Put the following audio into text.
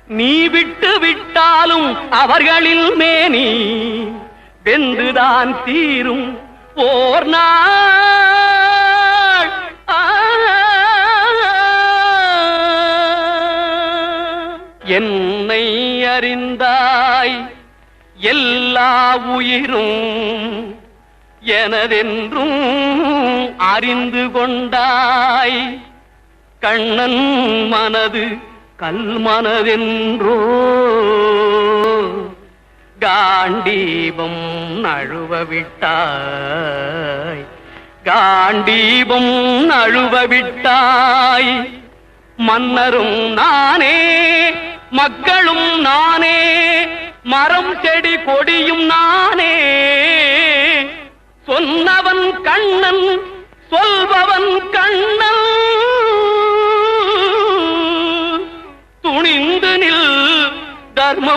நீ விட்டு விட்டாலும் அவர்களில் மேனி வெந்துதான் தீரும் ஓர் நாள். என்னை அறிந்தாய் எல்லா உயிரும் எனதென்றும் அறிந்து கொண்டாய். கண்ணன் மனது கல்மனதென்றோ காண்டீபம் நழுவ விட்டாய். காண்டீபம் நழுவ விட்டாய். மன்னரும் நானே மக்களும் நானே மரம் செடி கொடியும் நானே. சொன்னவன் கண்ணன் சொல்பவன் கண்ணன். துணிந்து நில் தர்மம்